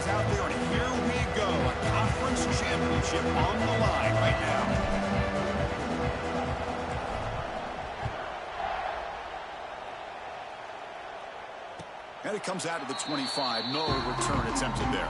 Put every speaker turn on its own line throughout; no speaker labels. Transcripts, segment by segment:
is out there, and here we go. A conference championship on the line right now. And it comes out of the 25. No return attempted there.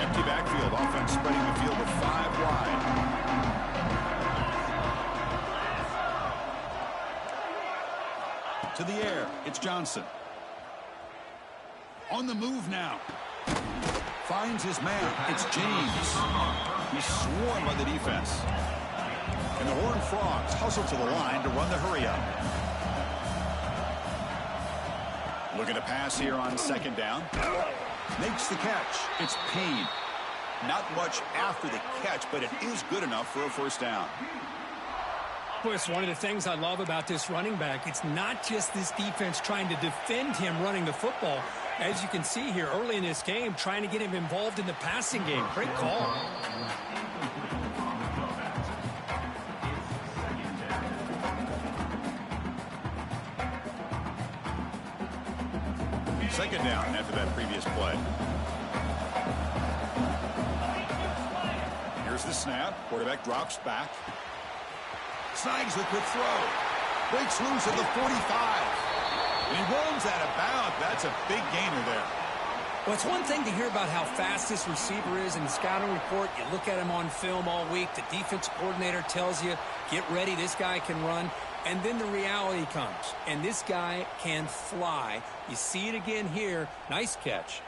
Empty backfield. Offense spreading the field with 5 wide. To the air. It's Johnson. On the move now. Finds his man. It's James. He's swarmed by the defense. And the Horned Frogs hustle to the line to run the hurry up. Looking to pass here on second down. Makes the catch. It's Payne. Not much after the catch, but it is good enough for a first down.
Well, it's one of the things I love about this running back. It's not just this defense trying to defend him running the football. As you can see here early in this game, trying to get him involved in the passing game. Great call.
Second down after that previous play. Here's the snap. Quarterback drops back. Snags the quick throw. Breaks loose at the 45. And he runs out of bounds. That's a big gainer there.
Well, it's one thing to hear about how fast this receiver is in the scouting report. You look at him on film all week. The defensive coordinator tells you, get ready, this guy can run. And then the reality comes. And this guy can fly. You see it again here. Nice catch.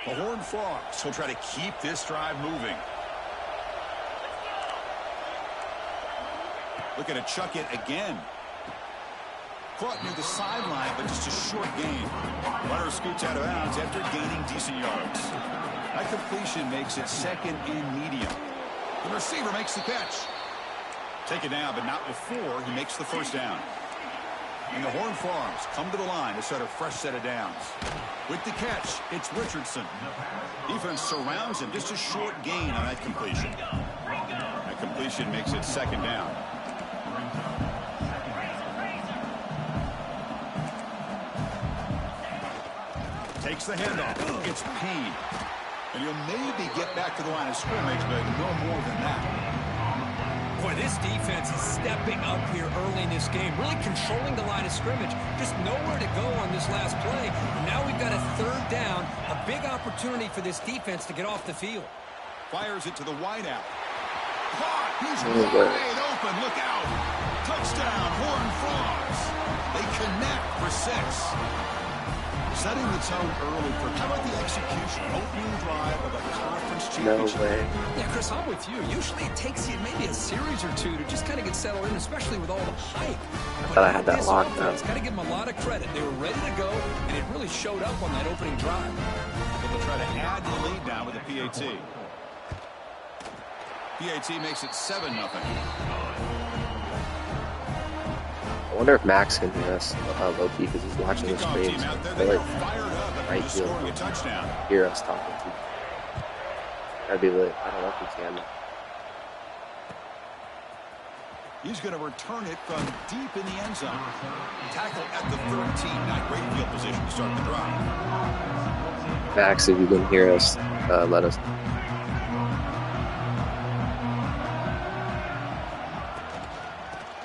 The Horned Frogs will try to keep this drive moving. Looking to chuck it again. Caught near the sideline, but just a short gain. Runner scoots out of bounds after gaining decent yards. That completion makes it second and medium. The receiver makes the catch. Taken down, but not before he makes the first down. And the Horned Frogs come to the line to start a fresh set of downs. With the catch, it's Richardson. Defense surrounds him. Just a short gain on that completion. That completion makes it second down. Takes the handoff. It's Payne. And he'll maybe get back to the line of scrimmage, but no more than that.
Boy, this defense is stepping up here early in this game, really controlling the line of scrimmage. Just nowhere to go on this last play. Now we've got a third down, a big opportunity for this defense to get off the field.
Fires it to the wideout. Caught! He's wide open. Look out! Touchdown, Horned Frogs. They connect for 6. Setting the tone early for how about the execution? Opening drive of a conference championship.
No way.
Yeah, Chris, I'm with you. Usually it takes you maybe a series or two to just kind of get settled in, especially with all the hype.
I thought I had that locked up.
Got to give them a lot of credit. They were ready to go, and it really showed up on that opening drive.
They'll try to add to the lead now with a PAT. PAT makes it 7-0.
I wonder if Max can hear us low-key because he's watching the screens. Like, right field. Hear us talking to. That'd be lit. I don't know if he can.
He's going to return it from deep in the end zone. Tackle at the 13. Not great field position to start the drive.
Max, if you can hear us, let us.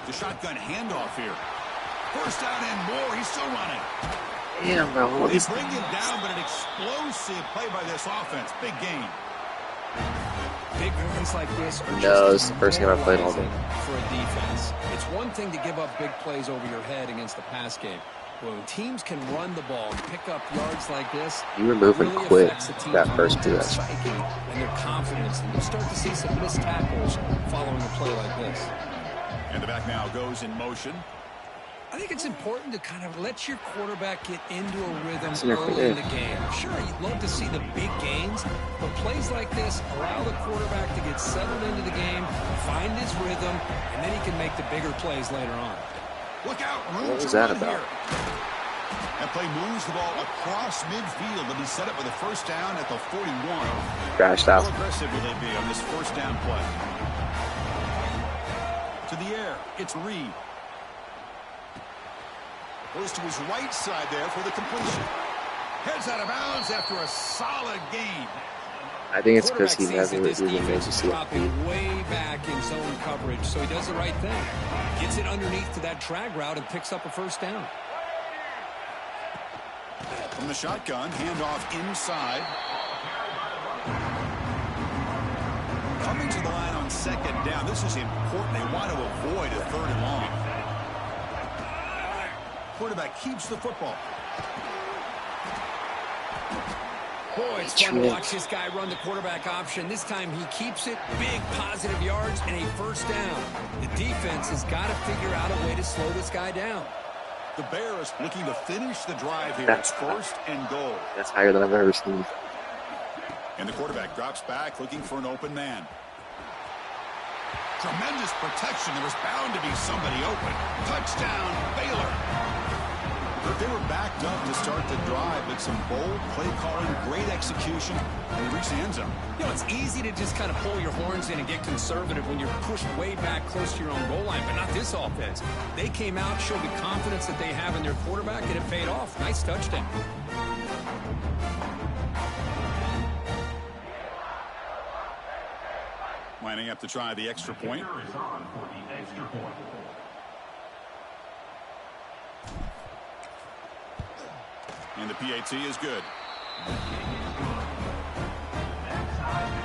The shotgun handoff here. First down and more. He's still running.
Damn, bro. What is
bring him down, but an explosive play by this offense. Big gain.
Big runs like this are
no, it's the first game I played all day.
For a defense, it's one thing to give up big plays over your head against the pass game. When teams can run the ball and pick up yards like this,
you were moving
really
quick that first possession.
And their confidence, and you'll start to see some missed tackles following a play like this.
And the back now goes in motion.
I think it's important to kind of let your quarterback get into a rhythm early in the game. Sure, you'd love to see the big gains, but plays like this allow the quarterback to get settled into the game, find his rhythm, and then he can make the bigger plays later on.
Look out!
What was that about?
That play moves the ball across midfield. They'll be set up with a first down at the 41.
Crashed out.
How aggressive will they be on this first down play? To the air. It's Reed. Goes to his right side there for the completion. Heads out of bounds after a solid gain.
I think it's because he never really made the
dropping way back in zone coverage, so he does the right thing. Gets it underneath to that drag route and picks up a first down.
From the shotgun, handoff inside. Coming to the line on second down. This is important. They want to avoid a third and long. Quarterback keeps the football.
Boy, it's fun to watch this guy run the quarterback option. This time he keeps it, big positive yards, and a first down. The defense has got to figure out a way to slow this guy down.
The Bears looking to finish the drive here. It's first and goal.
That's higher than I've ever seen.
And the quarterback drops back looking for an open man. Tremendous protection. There was bound to be somebody open. Touchdown, Baylor. But they were backed up to start the drive, but some bold play calling, great execution, and they reached the end zone.
You know, it's easy to just kind of pull your horns in and get conservative when you're pushed way back close to your own goal line, but not this offense. They came out, showed the confidence that they have in their quarterback, and it paid off. Nice touchdown.
Lining up to try the extra point. And the PAT is good.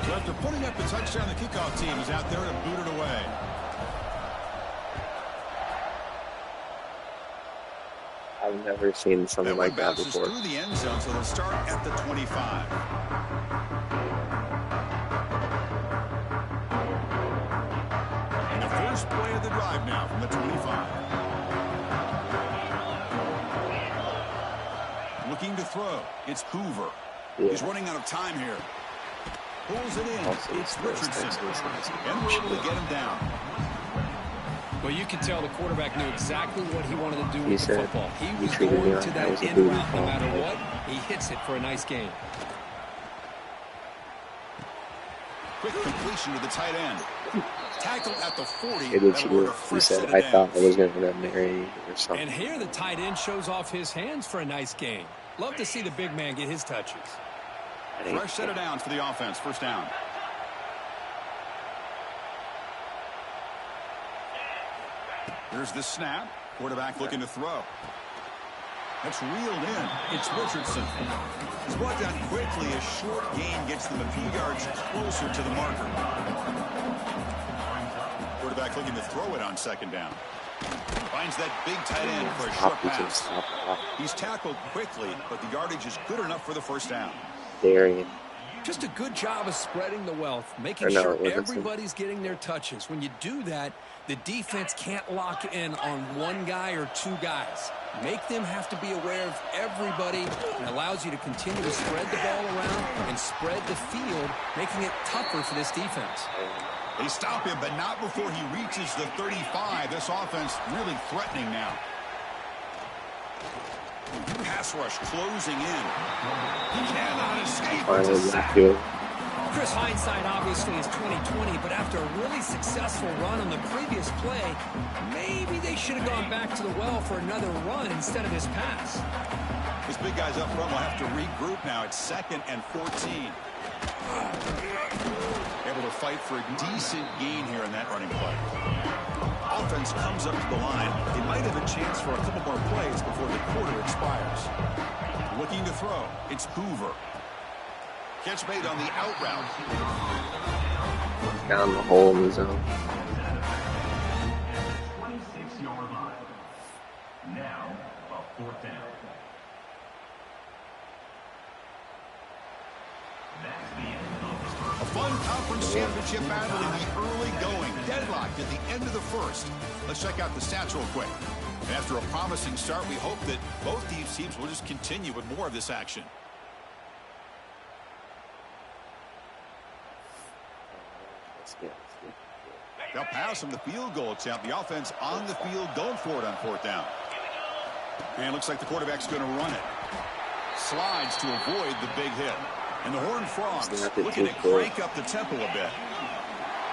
So after putting up the touchdown, the kickoff team is out there to boot it away.
I've never seen something like that before.
Through the end zone, so they'll start at the 25. And the first play of the drive now from the 25. Looking to throw. It's Hoover. Yeah. He's running out of time here. Pulls it in. It's Richardson. And we're able to get him down.
Well, you can tell the quarterback knew exactly what he wanted to do with the football. He was
going
to that end route no matter what. He hits it for a nice gain.
Quick completion to the tight end. Tackle at the 40.
He said, I thought I was going to run Mary or something.
And here the tight end shows off his hands for a nice gain. Love to see the big man get his touches.
Fresh set of downs for the offense. First down. Here's the snap. Quarterback looking to throw. That's reeled in. It's Richardson. He's brought down quickly. A short gain gets them a few yards closer to the marker. Quarterback looking to throw it on second down. Finds that big tight end for a short pass. He's tackled quickly, but the yardage is good enough for the first down.
Darian.
Just a good job of spreading the wealth, making sure everybody's getting their touches. When you do that, the defense can't lock in on one guy or two guys. Make them have to be aware of everybody, and allows you to continue to spread the ball around and spread the field, making it tougher for this defense.
They stop him, but not before he reaches the 35. This offense really threatening now. Pass rush closing in. He cannot escape.
Chris, hindsight obviously is 20/20, but after a really successful run on the previous play, maybe they should have gone back to the well for another run instead of this pass.
These big guys up front will have to regroup now. It's 2nd and 14. Able to fight for a decent gain here in that running play. Offense comes up to the line. They might have a chance for a couple more plays before the quarter expires. Looking to throw. It's Hoover. Catch made on the out route.
Down the hole in the zone.
26-yard line. Now, a 4th down.
A fun conference championship battle in the early going. Deadlocked at the end of the first. Let's check out the stats real quick. And after a promising start, we hope that both these teams will just continue with more of this action. They'll pass him the field goal attempt. The offense on the field going for it on 4th down. And it looks like the quarterback's going to run it. Slides to avoid the big hit. And the Horned Frogs looking to crank up the tempo a bit.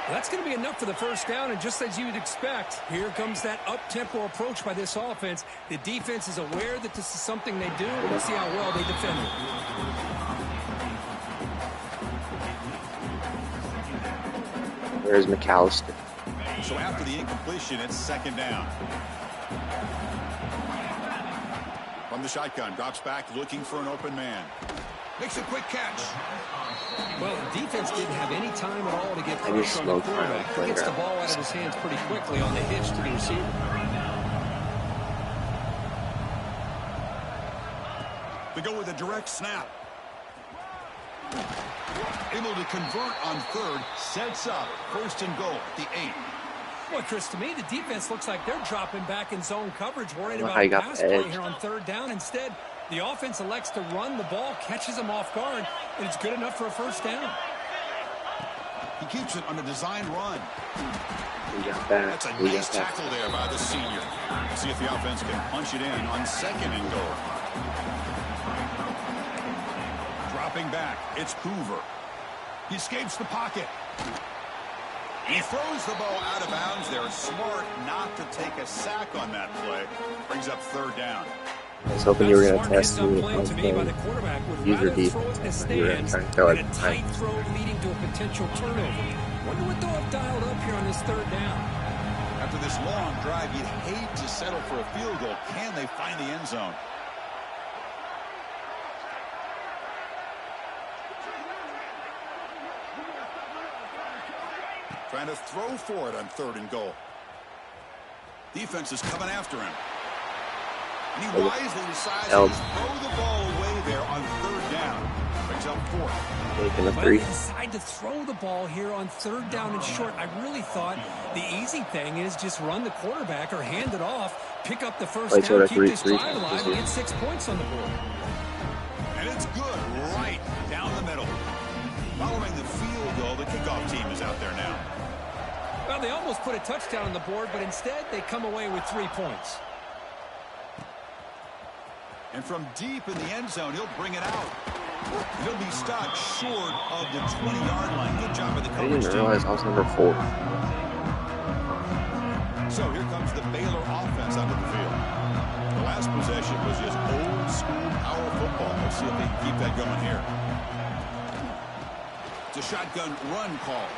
Well, that's going to be enough for the first down, and just as you'd expect, here comes that up-tempo approach by this offense. The defense is aware that this is something they do. We'll see how well they defend it.
Where's McAllister?
So after the incompletion, it's second down. From the shotgun, drops back, looking for an open man. Makes a quick catch.
Well, the defense didn't have any time at all to get pressure on the quarterback. He gets the ball out of his hands pretty quickly on the hitch to the receiver.
They go with a direct snap. Able to convert on third, sets up first and goal at the 8.
Well, Chris, to me, the defense looks like they're dropping back in zone coverage, worried about pass play here on third down. Instead, the offense elects to run the ball, catches them off guard, and it's good enough for a first down.
He keeps it on a design run.
That's
a nice tackle there by the senior. See if the offense can punch it in on second and goal. Dropping back, it's Hoover. He escapes the pocket. He throws the ball out of bounds. They're smart not to take a sack on that play. Brings up third down.
I was hoping you were going to test me
by the quarterback would
user
rather
deep.
throw it in the
You were
stands
trying to throw it
and a tight throw leading to a potential turnover. Wonder what they'll have dialed up here on this third down.
After this long drive, you'd hate to settle for a field goal. Can they find the end zone? Trying to throw for it on third and goal. Defense is coming after him. And he wisely decides to throw the ball away there on third down. Brings up fourth.
Well, they decide to throw the ball here on third down and short. I really thought the easy thing is just run the quarterback or hand it off, pick up the first down, keep this drive alive, and get 6 points on the board.
And it's good right down the middle. Following the field goal, the kickoff team is out there now.
Well, they almost put a touchdown on the board, but instead they come away with 3 points.
And from deep in the end zone, he'll bring it out. He'll be stopped short of the 20-yard line. Good job by the coverage team.
I didn't realize I was number 4.
So here comes the Baylor offense onto the field. The last possession was just old school power football. Let's see if they can keep that going here. It's a shotgun run call.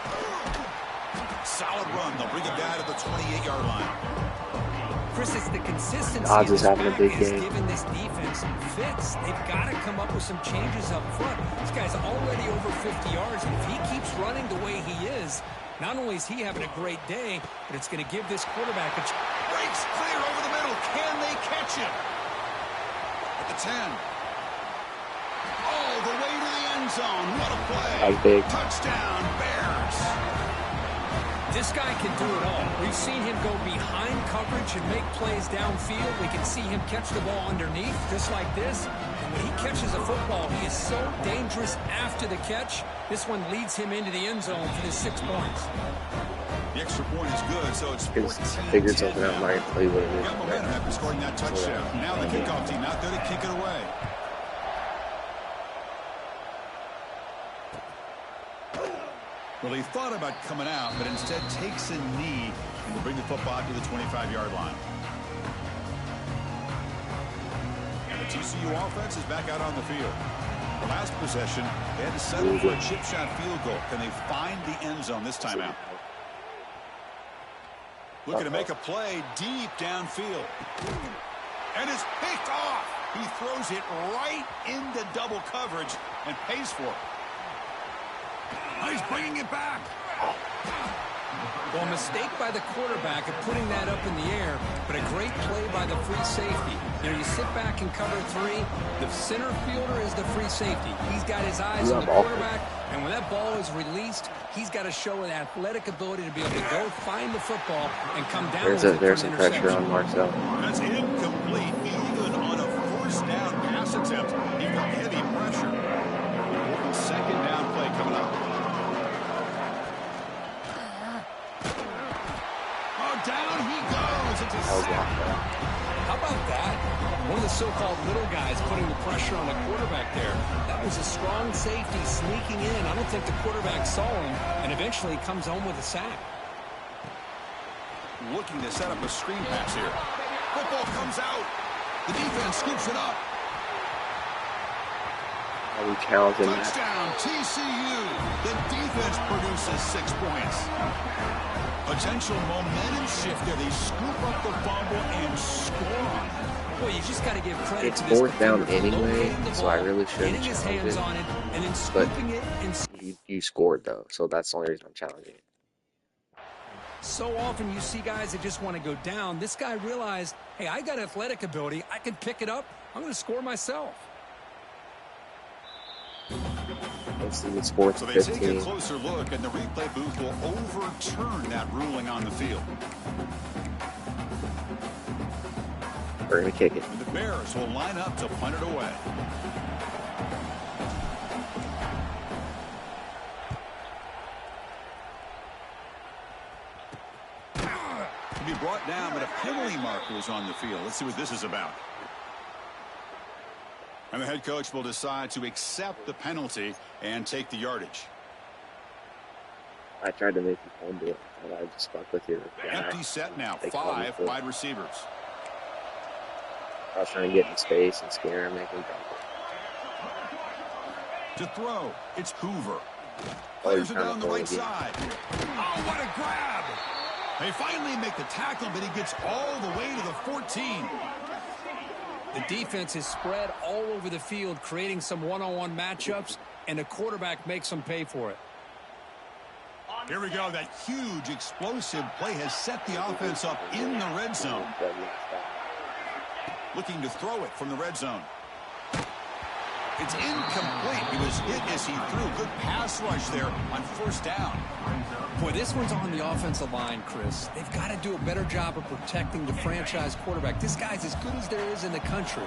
Solid run. They'll bring it down to the 28-yard line.
Chris, it's the consistency
Odds is having a big game.
Given this defense fits, they've got to come up with some changes up front. This guy's already over 50 yards, and if he keeps running the way he is, not only is he having a great day, but it's going to give this quarterback a chance.
Breaks clear over the middle. Can they catch him? At the 10. All the way to the end zone. What a play. Touchdown, Bears.
This guy can do it all. We've seen him go behind coverage and make plays downfield. We can see him catch the ball underneath, just like this. And when he catches a football, he is so dangerous after the catch. This one leads him into the end zone for the 6 points.
The extra point is good, so it's 14-10.
Figured something out might play what it is.
Got momentum after scoring that touchdown. Now the kickoff team out there to kick it away. Well, he thought about coming out, but instead takes a knee and will bring the football to the 25-yard line. And the TCU offense is back out on the field. The last possession, they had to settle for a chip shot field goal. Can they find the end zone this time out? Looking to make a play deep downfield. And it's picked off. He throws it right into double coverage and pays for it. He's bringing it back.
Well, a mistake by the quarterback of putting that up in the air, but a great play by the free safety. You know, you sit back and cover 3. The center fielder is the free safety. He's got his eyes on the quarterback, and when that ball is released, he's got to show an athletic ability to be able to go find the football and come down with it.
There's some pressure on Marcel.
That's incomplete. Even on a first down pass attempt, he got heavy pressure. Second down play coming up. Down he goes.
How about that? One of the so-called little guys putting the pressure on the quarterback there. That was a strong safety sneaking in. I don't think the quarterback saw him, and eventually comes home with a sack.
Looking to set up a screen pass here. Football comes out. The defense scoops it up.
I'm challenging that.
Touchdown, TCU. The defense produces 6 points. Potential momentum shift there. They scoop up the fumble and score.
Well, you just got to give credit
It's
to this
fourth down
defender for
anyway,
locating the
so
ball,
I really shouldn't
getting his
challenge
hands
it.
on it, and then
But
scooping it. And
you scored though, so that's the only reason I'm challenging it.
so often you see guys that just want to go down. This guy realized, hey, I got athletic ability. I can pick it up. I'm going to score myself.
Let's see, it's fourth
So
and
they take a
15.
closer look, and the replay booth will overturn that ruling on the field.
We're gonna kick it.
And the Bears will line up to punt it away. To be brought down, but a penalty marker is on the field. Let's see what this is about. And the head coach will decide to accept the penalty and take the yardage.
I tried to make you fumble it, but I just stuck with your guy.
Empty set now.
They called me
5
for it.
wide receivers.
I was trying to get in space and scare him, make him drop it.
To throw, it's Hoover.
Oh,
Players
he's
are
trying
down
to
the
throw
right
again.
side. Oh, what a grab! They finally make the tackle, but he gets all the way to the 14.
The defense is spread all over the field, creating some one-on-one matchups, and the quarterback makes them pay for it.
Here we go. That huge explosive play has set the offense up in the red zone. Looking to throw it from the red zone. It's incomplete. He was hit as he threw. Good pass rush there on first down.
Boy, this one's on the offensive line, Chris. They've got to do a better job of protecting the franchise quarterback. This guy's as good as there is in the country,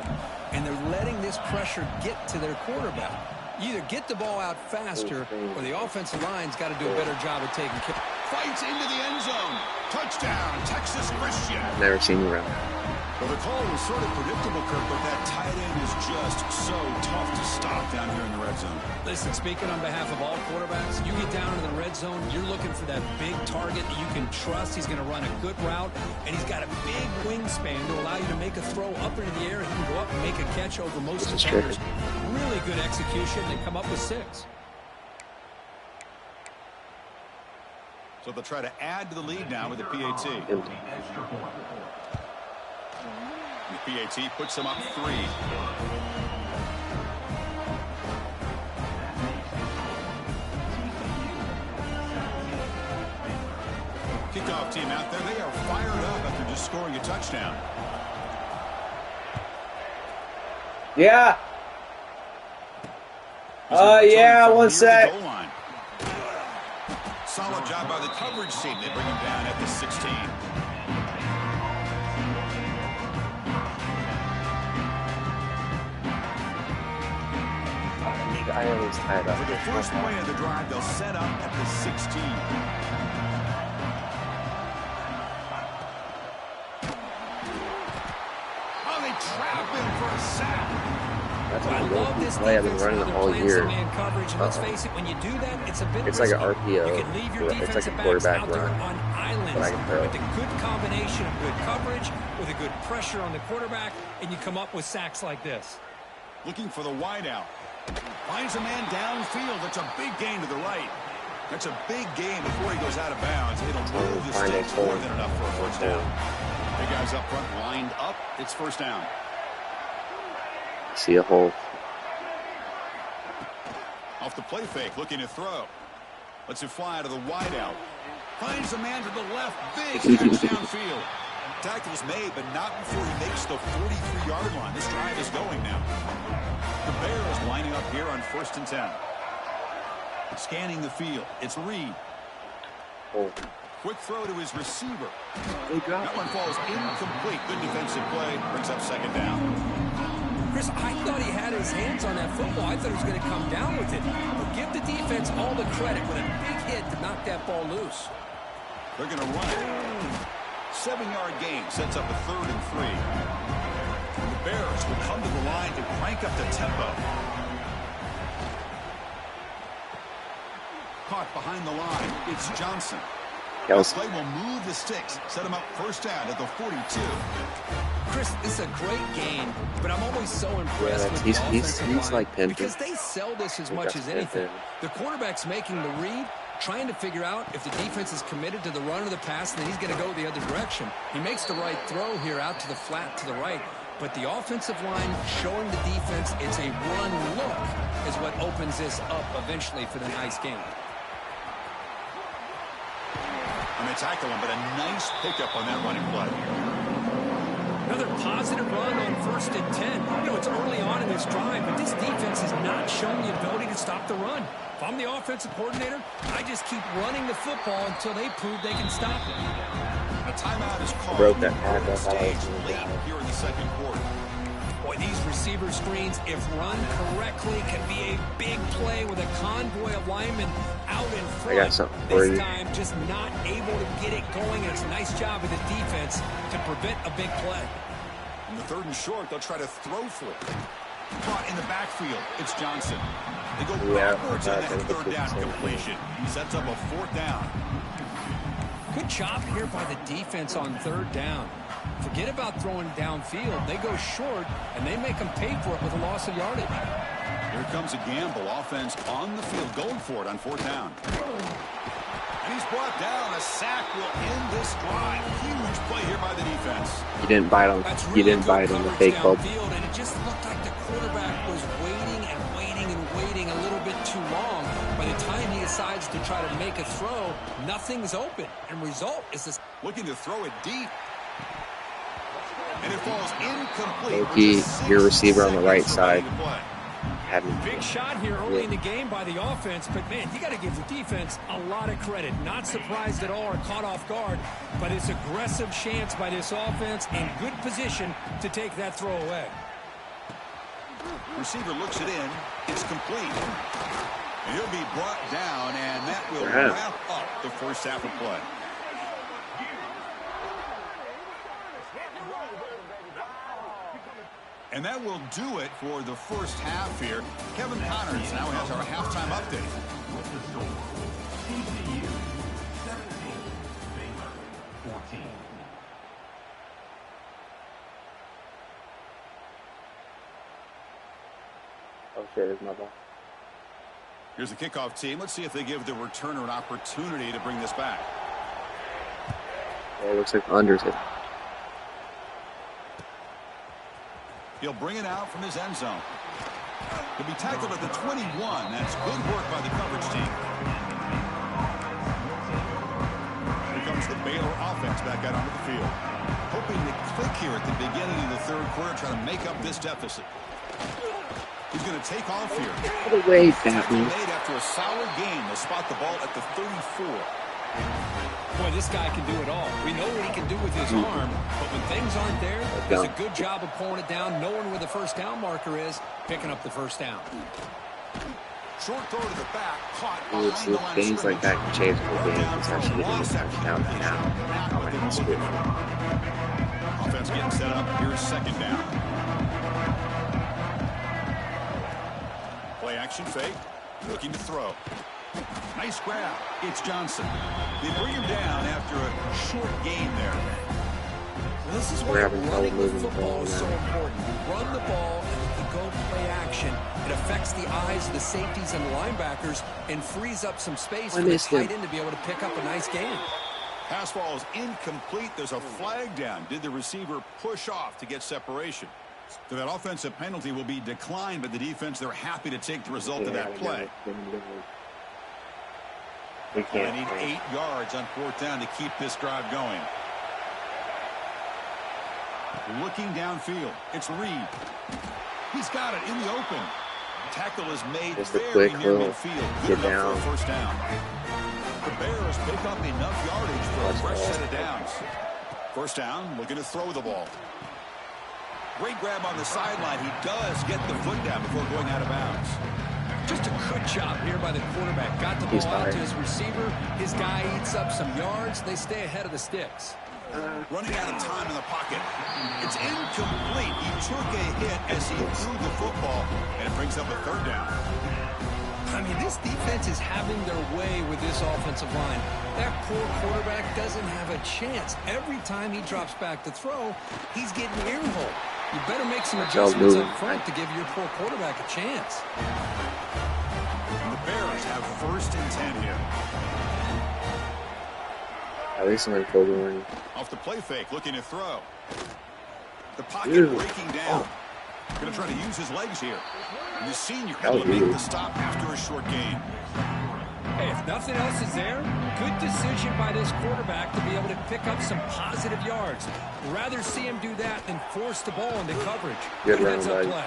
and they're letting this pressure get to their quarterback. You either get the ball out faster, or the offensive line's got to do a better job of taking care.
Fights into the end zone. Touchdown, Texas Christian.
Never seen you run.
Well, the call was sort of predictable, Kirk, but that tight end is just so tough to stop down here in the red zone.
Listen, speaking on behalf of all quarterbacks, you get down into the red zone, you're looking for that big target that you can trust. He's going to run a good route, and he's got a big wingspan to allow you to make a throw up into the air. He can go up and make a catch over most defenders. Really good execution. They come up with 6.
So they'll try to add to the lead now with the PAT. The PAT puts them up 3. Kickoff team out there. They are fired up after just scoring a touchdown.
Yeah. Yeah, 1 sec.
Solid job by the coverage team. They bring him down at the 16.
I always tied up.
For the first play of the drive, they'll set up at the 16. Oh, they trap him for a sack.
That's
I
what
love this
play I've been
defense.
running
Now
the
they're
whole
playing
year.
some man coverage, and let's face it, when you do that, it's a bit
It's like
risky.
an RPO.
You can leave your
It's like a
defensive backs
quarterback
out there
run,
on
but
islands
I can throw.
with a good combination of good coverage, with a good pressure on the quarterback, and you come up with sacks like this.
Looking for the wideout. Finds a man downfield. That's a big gain to the right. That's a big gain before he goes out of bounds. It'll move the sticks more than enough for a first down. The guys up front lined up. It's first down.
See a hole.
Off the play fake, looking to throw. Lets it fly to the wideout. Finds a man to the left. Big catch downfield. Tackle's made, but not before he makes the 43-yard line. This drive is going now. The Bears lining up here on 1st and 10. Scanning the field. It's Reed.
Oh.
Quick throw to his receiver.
That
That one falls incomplete. Good defensive play. Brings up 2nd down.
Chris, I thought he had his hands on that football. I thought he was going to come down with it. But give the defense all the credit with a big hit to knock that ball loose.
They're going to run it. 7-yard gain sets up a 3rd and 3. The Bears will come to the line and crank up the tempo. Caught behind the line. It's Johnson. The play will move the sticks. Set him up 1st down at the 42.
Chris, this is a great game, but I'm always so impressed with the offensive line
like
because they sell this as much as anything. The quarterback's making the read, trying to figure out if the defense is committed to the run or the pass, and then he's going to go the other direction. He makes the right throw here out to the flat to the right, but the offensive line showing the defense it's a run look is what opens this up eventually for the nice game.
And they tackle him, but a nice pickup on that running play.
Another positive run on 1st and 10. You know, it's early on in this drive, but this defense has not shown the ability to stop the run. If I'm the offensive coordinator, I just keep running the football until they prove they can stop it.
A timeout is called.
Broke that tackle.
Stage late here in the 2nd quarter.
Boy, these receiver screens, if run correctly, can be a big play with a convoy of linemen out in front.
I got something for you.
This time, just not able to get it going. And it's a nice job of the defense to prevent a big play.
In the 3rd and short, they'll try to throw for it. Caught in the backfield. It's Johnson. They go backwards on that 3rd down completion. Sets up a 4th down.
Good job here by the defense on 3rd down. Forget about throwing downfield. They go short, and they make them pay for it with a loss of yardage.
Here comes a gamble. Offense on the field going for it on 4th down. And he's brought down. A sack will end this drive. Huge play here by the defense.
You didn't bite on.
Really
you didn't bite on the fake ball.
And it just looked like the quarterback was waiting and waiting and waiting a little bit too long. By the time he decides to try to make a throw, nothing's open. And result is this.
Looking to throw it deep. And it falls incomplete.
Low-key, your receiver on the right side.
Big shot here early in the game by the offense, but man, you got to give the defense a lot of credit. Not surprised at all or caught off guard, but it's aggressive chance by this offense in good position to take that throw away.
Receiver looks it in. It's complete. And he'll be brought down, and that will wrap up the 1st half of play. And that will do it for the 1st half here. Kevin Connors now has our halftime update.
With the score, TCU 17, Baylor 14.
Oh shit, it's my ball.
Here's the kickoff team. Let's see if they give the returner an opportunity to bring this back.
Yeah, it looks like unders it.
He'll bring it out from his end zone. He'll be tackled at the 21. That's good work by the coverage team. Here comes the Baylor offense back out onto the field. Hoping to click here at the beginning of the 3rd quarter, trying to make up this deficit. He's going to take off here.
Put away, Batman.
Made after a solid game. They'll spot the ball at the 34.
Boy, this guy can do it all. We know what he can do with his arm, but when things aren't there, he does a good job of pulling it down, knowing where the 1st down marker is, picking up the 1st down.
Short throw to the back, caught behind the line.
Things like that can change the game. It's actually getting a touchdown now.
Offense getting set up. Here's 2nd down. Play action fake. Looking to throw. Nice grab. It's Johnson. They bring him down after a short gain there.
This is why running the football is so important. You run the ball, and if you go play action, it affects the eyes of the safeties and the linebackers and frees up some space for the tight end to be able to pick up a nice gain.
Pass ball is incomplete. There's a flag down. Did the receiver push off to get separation? So that offensive penalty will be declined by the defense. They're happy to take the result of that play. They need 8 yards on 4th down to keep this drive going. Looking downfield. It's Reed. He's got it in the open. Tackle is made very near midfield. Good enough for a 1st down. The Bears pick up enough yardage for a fresh set of downs. 1st down, looking to throw the ball. Great grab on the sideline. He does get the foot down before going out of bounds.
Just a good job here by the quarterback. Got the ball out to his receiver. His guy eats up some yards. They stay ahead of the sticks.
Running out of time in the pocket. It's incomplete. He took a hit as he threw the football, and it brings up a third down.
I mean, this defense is having their way with this offensive line. That poor quarterback doesn't have a chance. Every time he drops back to throw, he's getting earhole. You better make some adjustments up front to give your poor quarterback a chance.
The Bears have 1st and 10 here.
At least I'm in full warning.
Off the play fake, looking to throw. The pocket breaking down. Going to try to use his legs here. And the senior able to make the stop after a short gain.
Hey, if nothing else is there, good decision by this quarterback to be able to pick up some positive yards. Rather see him do that than force the ball into coverage.
Good
Heads up
play.
play.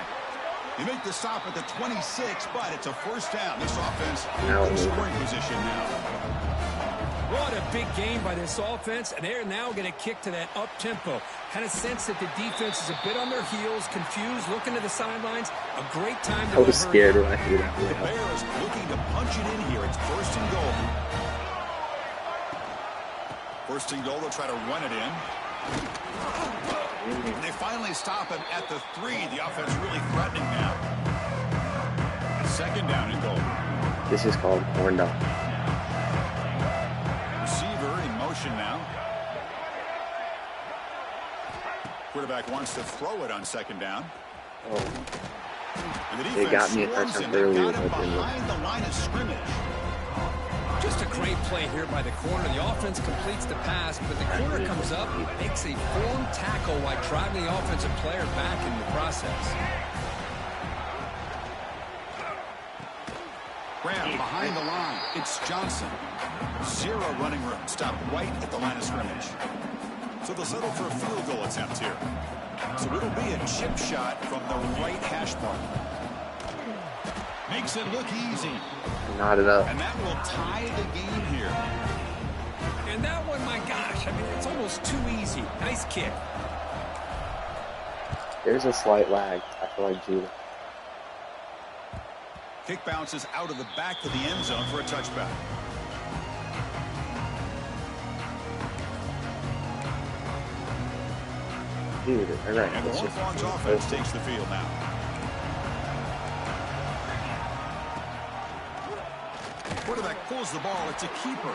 You make the stop at the 26, but it's a 1st down. This offense in scoring position now.
What a big game by this offense, and they're now going to kick to that up-tempo. Kind of sense that the defense is a bit on their heels, confused, looking to the sidelines. A great time to
I was scared when I threw that.
The Bears looking to punch it in here. It's 1st and goal. 1st and goal, they'll try to run it in. And they finally stop him at the 3. The offense really threatening now. 2nd down and goal.
This is called corn dog.
Now. Quarterback wants to throw it on 2nd down. And the defense
they got me at
swarms him. They got him behind the line of scrimmage.
Just a great play here by the corner. The offense completes the pass, but the corner comes up, makes a form tackle while driving the offensive player back in the process.
Graham behind the line. It's Johnson. 0 running room. Stop right at the line of scrimmage. So they'll settle for a field goal attempt here. So it'll be a chip shot from the right hash mark. Makes it look easy.
Knotted up.
And that will tie the game here.
And that one, my gosh, I mean, it's almost too easy. Nice kick.
There's a slight lag. I feel like Judah.
Kick bounces out of the back of the end zone for a touchback.
Dude, all right.
And the Hawks offense takes the field now. Quarterback pulls the ball. It's a keeper.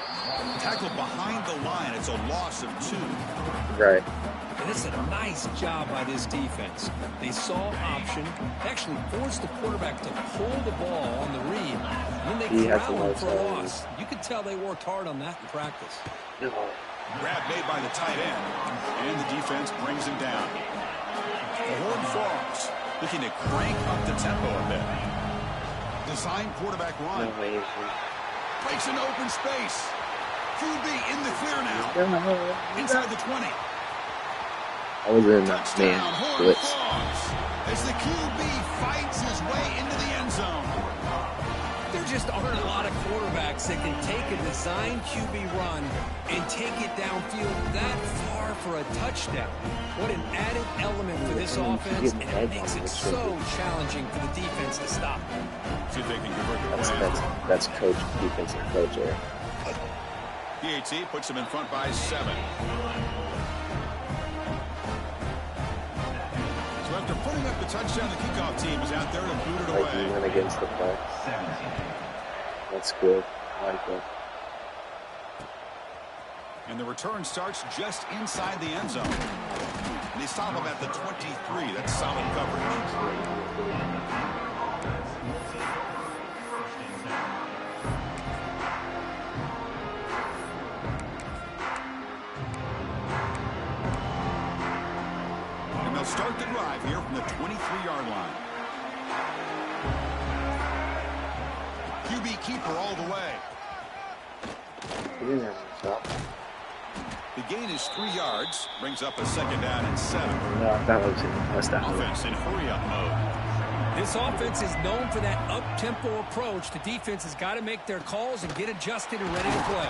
Tackled behind the line. It's a loss of 2.
Right.
And it's a nice job by this defense. They saw option, actually forced the quarterback to pull the ball on the read, and then they corral him for a loss. You could tell they worked hard on that in practice.
Grab made by the tight end, and the defense brings him down. The horn falls, looking to crank up the tempo a bit. Design quarterback run. Breaks into open space. QB in the clear now. Inside the 20.
I was in that man blitz.
As the QB fights his way into the end zone.
There just aren't a lot of quarterbacks that can take a design QB run and take it downfield that far for a touchdown. What an added element for this offense, and it makes it so challenging for the defense to stop.
See if they can convert the
That's coach, defensive coach there.
PAT puts him in front by 7. After putting up the touchdown, the kickoff team is out there to boot it away.
Like he went against the play. That's good. I like that.
And the return starts just inside the end zone. And they stop him at the 23. That's solid coverage. Start the drive here from the 23-yard line. QB keeper all the way. The gain is 3 yards. Brings up a 2nd down and 7.
No, that was it. That's that
offense in hurry-up mode.
This offense is known for that up-tempo approach. The defense has got to make their calls and get adjusted and ready to play.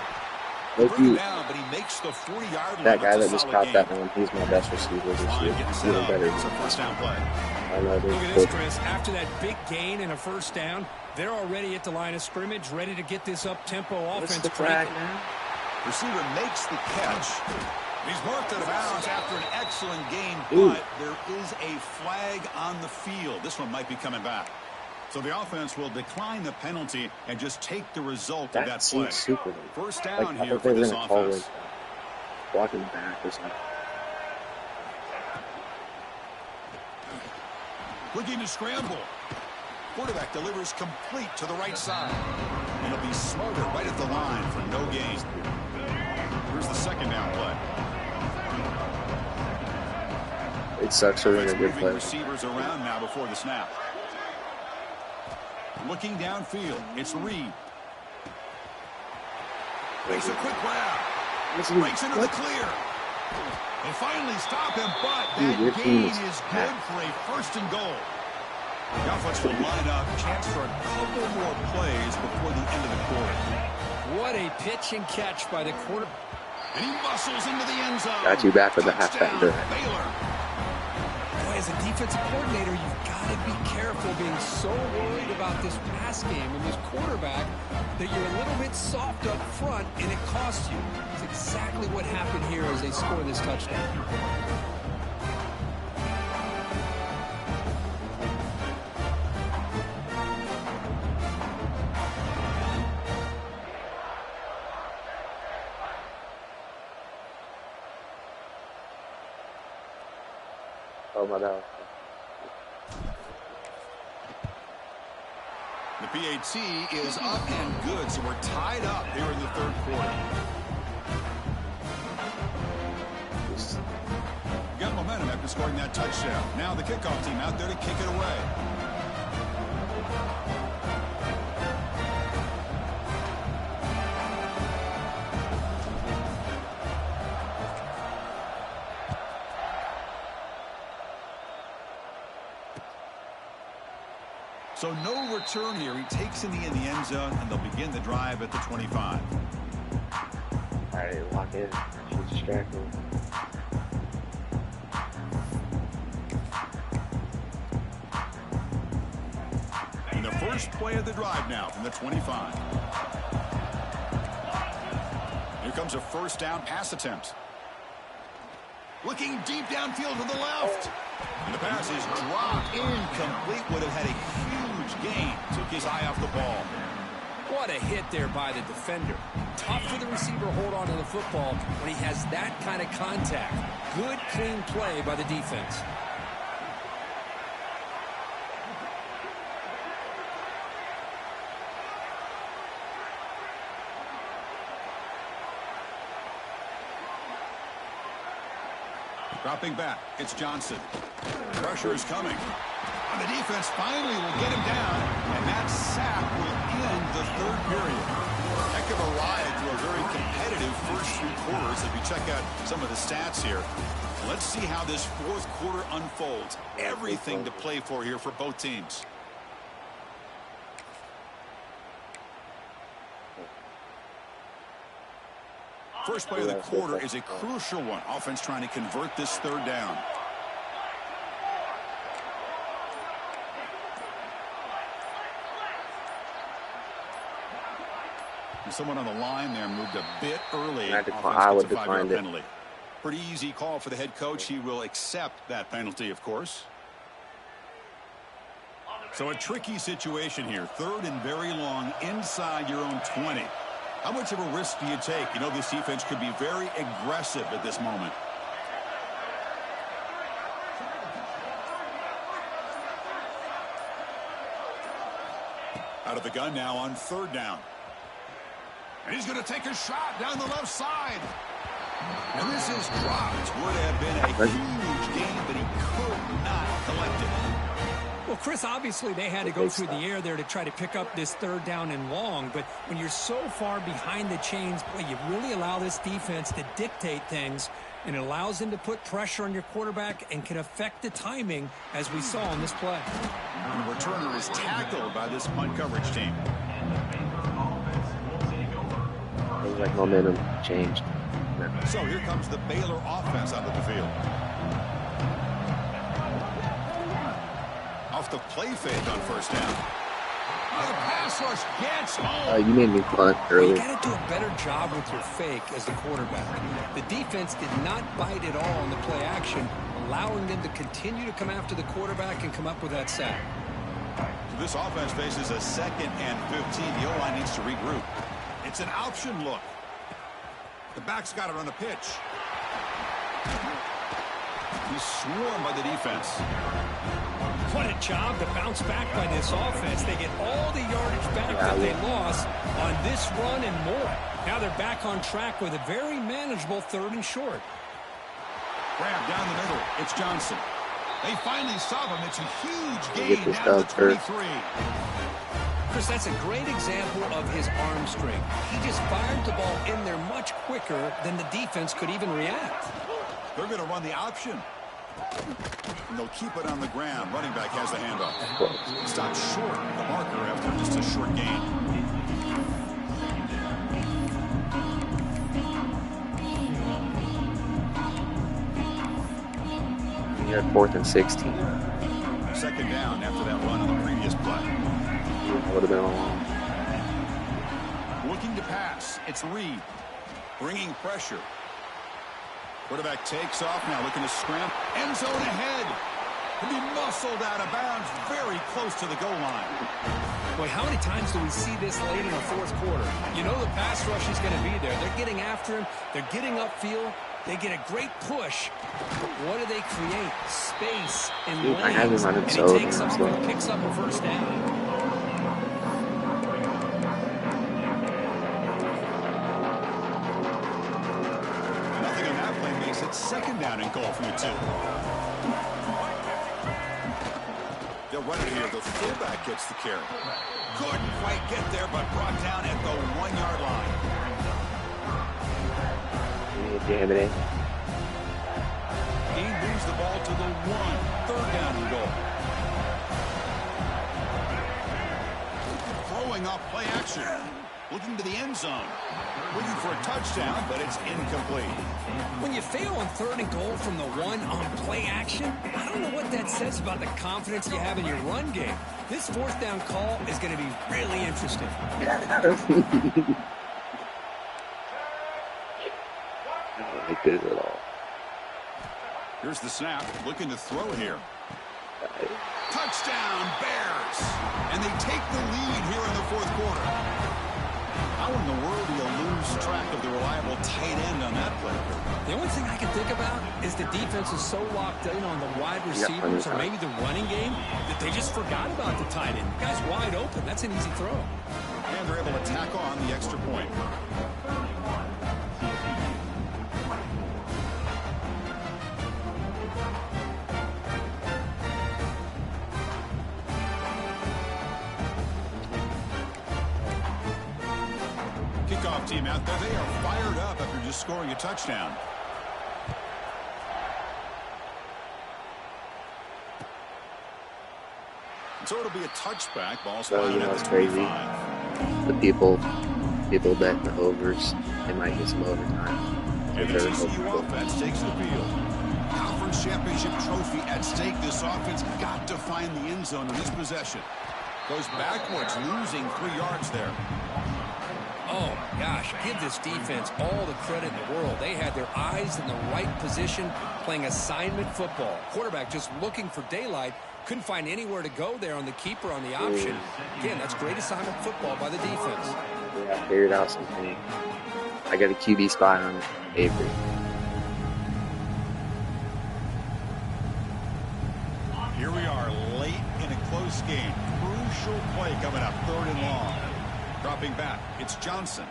Down, but he makes the 40-yard line.
That guy that just caught that one, he's my best receiver this year. He's even better than
first down play.
Look at this, Chris. After that big gain and a 1st down, they're already at the line of scrimmage, ready to get this up-tempo offense cranking.
Receiver makes the catch. He's marked out of bounds after an excellent game, but there is a flag on the field. This one might be coming back. So the offense will decline the penalty and just take the result of that play. First down here for this offense.
Blocking back or something.
Looking to scramble. Quarterback delivers complete to the right side. And he'll be smarter right at the line for no gain. Here's the second down play.
It sucks for a good play.
Receivers around now before the snap. Looking downfield, it's Reed. Makes a quick grab. Breaks into the clear. They finally stop him, but that gain is good for a first and goal. The offense will line up, chance for a couple more plays before the end of the quarter.
What a pitch and catch by the quarterback.
And he muscles into the end zone.
Got you back with the halfback there.
Boy, as a defensive coordinator, you've got to be careful being so worried about this pass game and this quarterback that you're a little bit soft up front and it costs you. It's exactly what happened here as they score this touchdown.
Oh my God.
The PAT is up and good, so we're tied up here in the third quarter. Got momentum after scoring that touchdown. Now the kickoff team out there to kick it away. So no return here. He takes in the end zone, and they'll begin the drive at the 25.
All right, lock in. She's distracting.
And the first play of the drive now from the 25. Here comes a first down pass attempt. Looking deep downfield to the left. And the pass is dropped incomplete. Would have had a huge gain. Took his eye off the ball.
What a hit there by the defender. Tough for the receiver to hold on to the football when he has that kind of contact. Good, clean play by the defense.
Dropping back, it's Johnson. Pressure is coming. And the defense finally will get him down, and that sack will end the third period. Heck of a ride through a very competitive first three quarters as we check out some of the stats here. Let's see how this fourth quarter unfolds. Everything to play for here for both teams. First play of the quarter is a crucial one. Offense trying to convert this third down. And someone on the line there moved a bit early.
I would decline it.
Penalty. Pretty easy call for the head coach. He will accept that penalty, of course. So a tricky situation here. Third and very long inside your own 20. How much of a risk do you take? You know, this defense could be very aggressive at this moment. Out of the gun now on third down. And he's going to take a shot down the left side. And this is dropped. Would have been a huge gain, but he could not collect it.
Well, Chris, obviously they had to go through the air there to try to pick up this third down and long, but when you're so far behind the chains, boy, you really allow this defense to dictate things, and it allows them to put pressure on your quarterback and can affect the timing, as we saw on this play.
And the returner is tackled by this punt coverage team.
It was like momentum changed.
So here comes the Baylor offense onto the field. Off the play fake on first down. Oh, the pass rush gets home.
You made me punt
You
earlier.
got to do a better job with your fake as the quarterback. The defense did not bite at all on the play action, allowing them to continue to come after the quarterback and come up with that sack.
This offense faces a 2nd and 15. The O-line needs to regroup. It's an option look. The back's got it on the pitch. He's swarmed by the defense.
What a job to bounce back by this offense. They get all the yardage back that they lost on this run and more. Now they're back on track with a very manageable 3rd and short.
Grab down the middle. It's Johnson. They finally stop him. It's a huge
Get
gain
this
down to
dub
23.
Chris, that's a great example of his arm strength. He just fired the ball in there much quicker than the defense could even react.
They're going to run the option. And they'll keep it on the ground. Running back has the handoff. Stopped short of the marker after just a short gain.
You had 4th and 16.
2nd down after that run on the previous play.
Would have been a long.
Looking to pass. It's Reed. Bringing pressure. Quarterback takes off now, looking to scramble. End zone ahead. He'll be muscled out of bounds, very close to the goal line.
Boy, how many times do we see this late in the 4th quarter? You know the pass rush is going to be there. They're getting after him. They're getting upfield. They get a great push. What do they create? Space and lanes.
I haven't run it
and
so
he takes off and picks up a 1st down.
It's 2nd down and goal from the 2. They'll run it here. The fullback gets the carry. Couldn't quite get there, but brought down at the 1-yard line.
Damn it.
He moves the ball to the 1. 3rd down and goal. Throwing off play action. Looking to the end zone. Looking for a touchdown, but it's incomplete.
When you fail on 3rd and goal from the 1 on play action, I don't know what that says about the confidence you have in your run game. This 4th down call is going to be really interesting.
I don't like this at all.
Here's the snap. Looking to throw here. Touchdown, Bears! And they take the lead here in the 4th quarter. How in the world do you lose track of the reliable tight end on that play?
The only thing I can think about is the defense is so locked in on the wide receivers or maybe the running game that they just forgot about the tight end. The guy's wide open. That's an easy throw.
And they're able to tack on the extra point. Kickoff team out there. They are fired up after just scoring a touchdown. So it'll be a touchback. Ball spotted at the 25.
The people bet the overs. They might get some overtime.
And the TCU offense takes the field. Conference championship trophy at stake. This offense got to find the end zone in this possession. Goes backwards, losing 3 yards there.
Oh, gosh, give this defense all the credit in the world. They had their eyes in the right position, playing assignment football. Quarterback just looking for daylight. Couldn't find anywhere to go there on the keeper on the option. Again, that's great assignment football by the defense.
Yeah, I figured out something. I got a QB spot on Avery.
Here we are late in a close game. Crucial play coming up, 3rd and long. Dropping back, it's Johnson.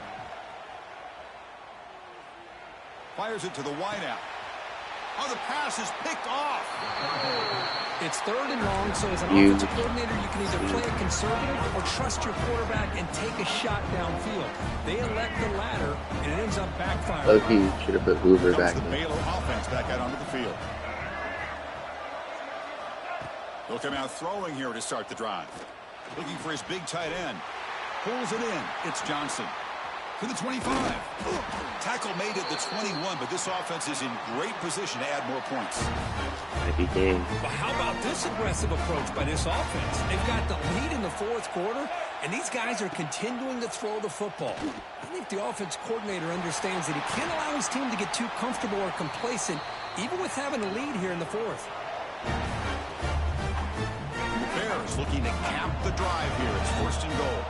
Fires it to the wideout. Oh, the pass is picked off.
It's 3rd and long, so as an offensive coordinator, you can either play it conservative or trust your quarterback and take a shot downfield. They elect the latter, and it ends up backfiring.
Loki should have put Hoover back
The
in.
Baylor offense back out onto the field. They'll come out throwing here to start the drive. Looking for his big tight end. Pulls it in. It's Johnson. To the 25. Tackle made at the 21, but this offense is in great position to add more points.
Might be game.
But how about this aggressive approach by this offense? They've got the lead in the fourth quarter, and these guys are continuing to throw the football. I think the offense coordinator understands that he can't allow his team to get too comfortable or complacent, even with having a lead here in the fourth.
The Bears looking to cap the drive here. It's first and goal.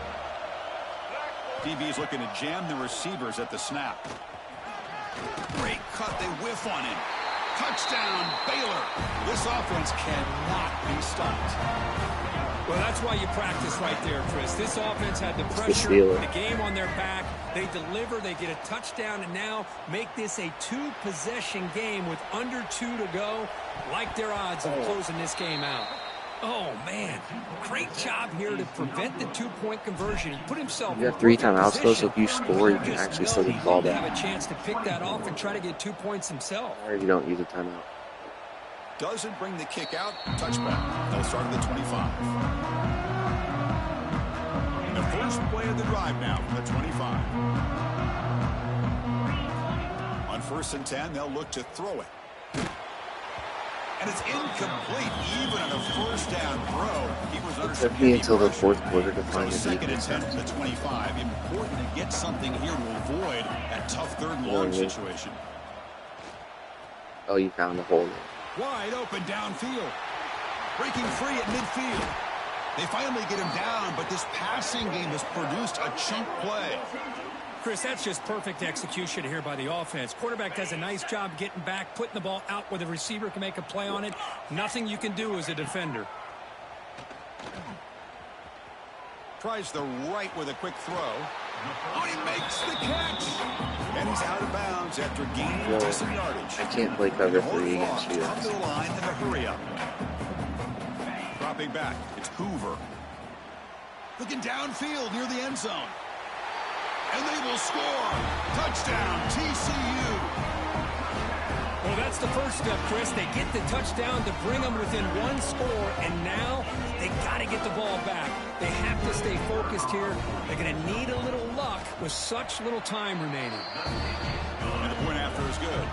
DB's looking to jam the receivers at the snap. Great cut. They whiff on him. Touchdown, Baylor. This offense cannot be stopped.
Well, that's why you practice right there, Chris. This offense had the pressure, the game on their back. They deliver, they get a touchdown, and now make this a two-possession game with under 2 to go. Like their odds of closing this game out. Oh, man. Great job here to prevent the two-point conversion. He put himself
You have 3 timeouts, though, so if you score, you can actually still get the ball back.
Have a chance to pick that off and try to get 2 points himself.
Or if you don't use a timeout.
Doesn't bring the kick out. Touchback. They'll start at the 25. And the first play of the drive now from the 25. On 1st and 10, they'll look to throw it. And it's incomplete, even on a first down throw. He was under
It took me until the fourth quarter to find the
second and
defense.
10 to the 25. Important to get something here to avoid that tough third and long situation.
Oh, you found the hole there.
Wide open downfield. Breaking free at midfield. They finally get him down, but this passing game has produced a chunk play.
Chris, that's just perfect execution here by the offense. Quarterback does a nice job getting back, putting the ball out where the receiver can make a play on it. Nothing you can do as a defender.
Tries the right with a quick throw. Oh, he makes the catch. And he's out of bounds after gaining decent yardage.
I can't play cover 3 against you.
Top of the line in the hurry up. Dropping back. It's Hoover. Looking downfield near the end zone. And they will score. Touchdown, TCU.
Well, that's the first step, Chris. They get the touchdown to bring them within 1 score, and now they got to get the ball back. They have to stay focused here. They're going to need a little luck with such little time remaining.
And the point after is good.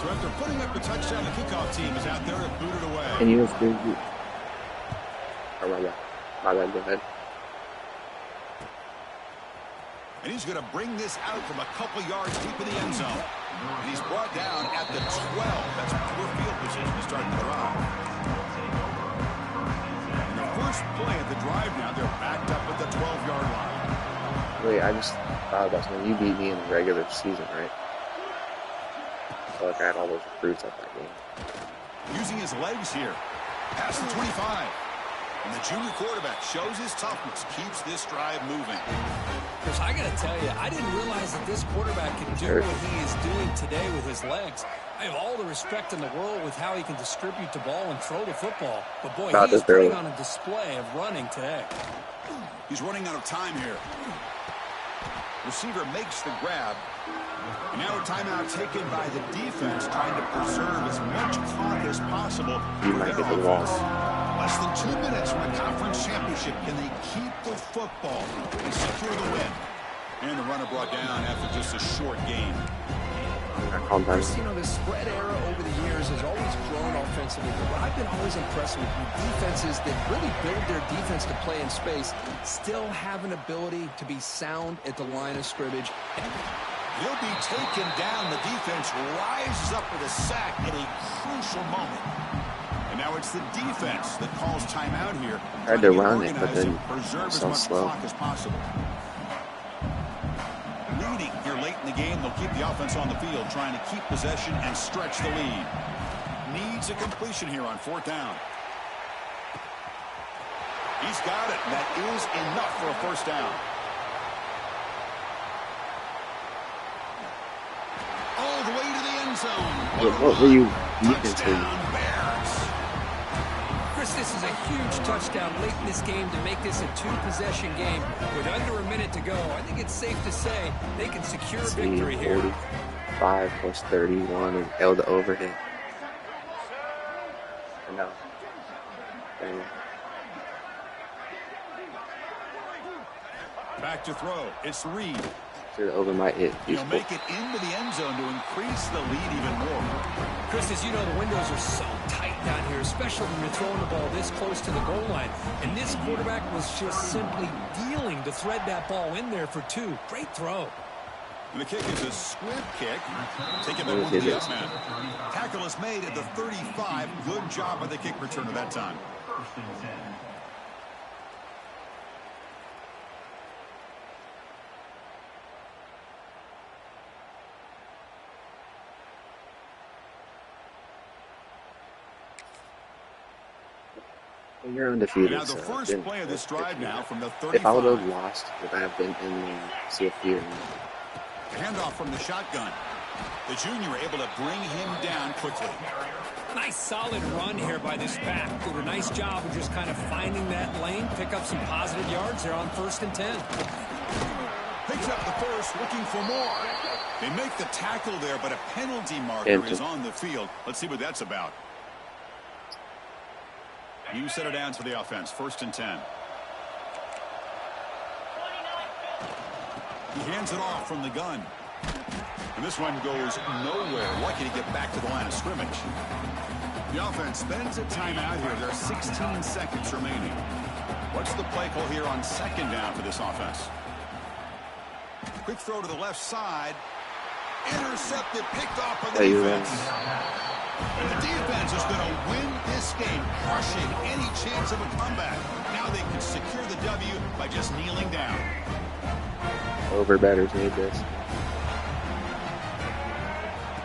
So after putting up the touchdown, the kickoff team is out there to boot it away.
And you have to... Oh, my bad. My bad, go ahead.
And he's going to bring this out from a couple yards deep in the end zone. And he's brought down at the 12. That's poor field position to start the drive. And the first play of the drive now, they're backed up at the 12-yard line.
Wait, I just thought about something. You beat me in the regular season, right? I feel like I had all those recruits at that game.
Using his legs here. Past the 25. And the junior quarterback shows his toughness, keeps this drive moving.
Because I got to tell you, I didn't realize that this quarterback can do what he is doing today with his legs. I have all the respect in the world with how he can distribute the ball and throw the football. But, boy, he is putting on a display of running today.
He's running out of time here. Receiver makes the grab. And now a timeout taken by the defense, trying to preserve as much clock as possible for their offense. Less than 2 minutes from a conference championship. Can they keep the football and secure the win? And the runner brought down after just a short game.
Chris, you know, the spread era over the years has always grown offensively, but I've been always impressed with defenses that really build their defense to play in space, still have an ability to be sound at the line of scrimmage.
He'll be taken down. The defense rises up with a sack at a crucial moment. And now it's the defense that calls timeout here.
Tried to run it, but then
preserve as
so
much
slow.
clock as possible. Leading here late in the game, they'll keep the offense on the field, trying to keep possession and stretch the lead. Needs a completion here on 4th down. He's got it, and that is enough for a first down. All the way to the end zone.
What were you defensively?
Chris, this is a huge touchdown late in this game to make this a two-possession game with under a minute to go. I think it's safe to say they can secure victory here.
45 plus 31 and L the overhit. I know.
Back to throw. It's Reed.
Sure, the over might hit.
He'll make it into the end zone to increase the lead even more.
Chris, as you know, the windows are so tight down here, especially when you're throwing the ball this close to the goal line. And this quarterback was just simply dealing to thread that ball in there for 2. Great throw.
And the kick is a squib kick. Taking that one to the up man. Tackle is made at the 35. Good job by the kick returner that time.
First and 10.
Well, you're undefeated.
Now the first play of this drive now from the 35.
If I would have lost, would I have been in the CFP?
Handoff from the shotgun. The junior able to bring him down quickly.
Nice solid run here by this back. Did a nice job of just kind of finding that lane, pick up some positive yards there on 1st and 10.
Picks up the first, looking for more. They make the tackle there, but a penalty marker is on the field. Let's see what that's about. You set it down to the offense. 1st and 10. He hands it off from the gun. And this one goes nowhere. Lucky to get back to the line of scrimmage. The offense spends a timeout here. There are 16 seconds remaining. What's the play call here on 2nd down for this offense? Quick throw to the left side. Intercepted, picked off by the defense. And the defense is going to win this game, crushing any chance of a comeback. Now they can secure the W by just kneeling down.
Over batters need this.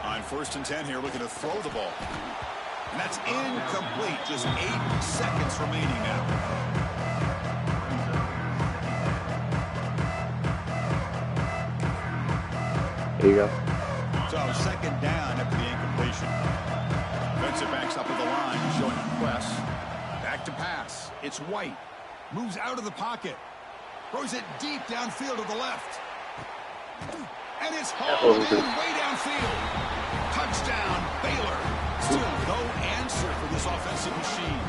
On 1st and 10 here, looking to throw the ball. And that's incomplete. Just 8 seconds remaining now.
There you go.
So 2nd down after the incompletion. Defensive backs up at the line, showing a press. Back to pass. It's White. Moves out of the pocket. Throws it deep downfield to the left. And it's hauled in way downfield. Touchdown, Baylor. Still no answer for this offensive machine.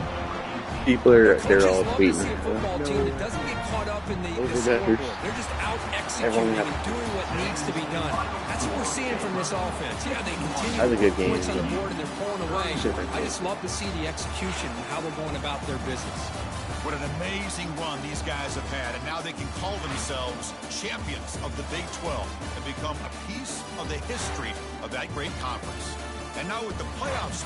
People are, they're all tweeting.
A football team that doesn't get caught up in the scoreboard. They're just out executing and doing what needs to be done. That's what we're seeing from this offense. Yeah, they continue to put points on the board and they're pulling away. I just love to see the execution and how they're going about their business.
What an amazing run these guys have had, and now they can call themselves champions of the Big 12 and become a piece of the history of that great conference. And now with the playoffs